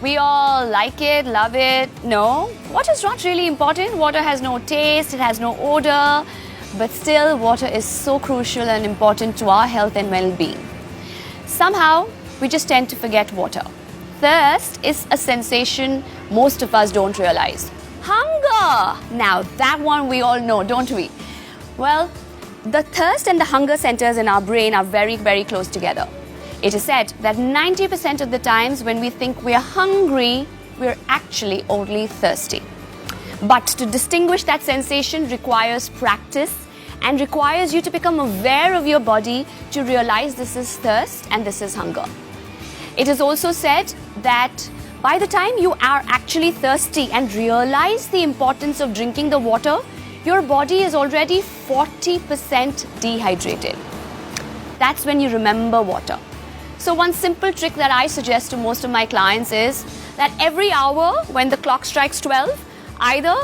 We all like it, love it. No, water is not really important. Water has no taste, it has no odor, but still water is so crucial and important to our health and well-being. Somehow, we just tend to forget water. Thirst is a sensation most of us don't realize. Hunger! Now that one we all know, don't we? Well, the thirst and the hunger centers in our brain are very, very close together. It is said that 90% of the times when we think we are hungry, we're actually only thirsty. But to distinguish that sensation requires practice and requires you to become aware of your body to realize this is thirst and this is hunger. It is also said that by the time you are actually thirsty and realize the importance of drinking the water, your body is already 40% dehydrated. That's when you remember water. So one simple trick that I suggest to most of my clients is that every hour when the clock strikes 12, either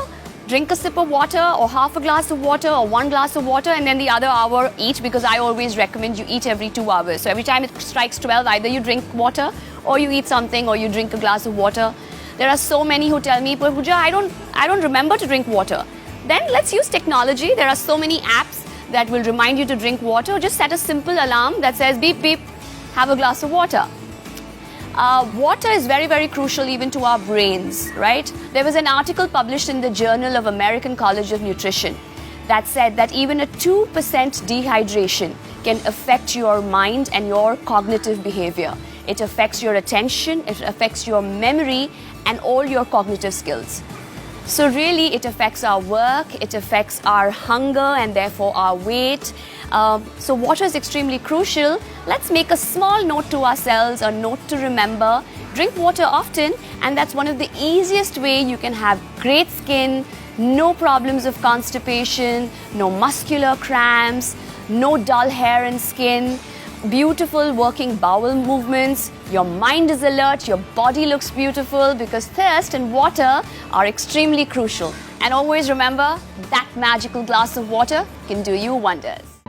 drink a sip of water or half a glass of water or 1 glass of water, and then the other hour eat, because I always recommend you eat every 2 hours. So every time it strikes 12, either you drink water or you eat something or you drink a glass of water. There are so many who tell me, but Pooja, I don't remember to drink water. Then let's use technology. There are so many apps that will remind you to drink water. Just set a simple alarm that says beep beep, have a glass of water. Water is very, very crucial even to our brains, right? There was an article published in the Journal of American College of Nutrition that said that even a 2% dehydration can affect your mind and your cognitive behavior. It affects your attention, it affects your memory and all your cognitive skills. So really it affects our work, it affects our hunger and therefore our weight. So water is extremely crucial. Let's make a small note to ourselves, a note to remember. Drink water often, and that's one of the easiest way you can have great skin, no problems of constipation, no muscular cramps, no dull hair and skin, beautiful working bowel movements, your mind is alert, your body looks beautiful, because thirst and water are extremely crucial. And always remember, that magical glass of water can do you wonders.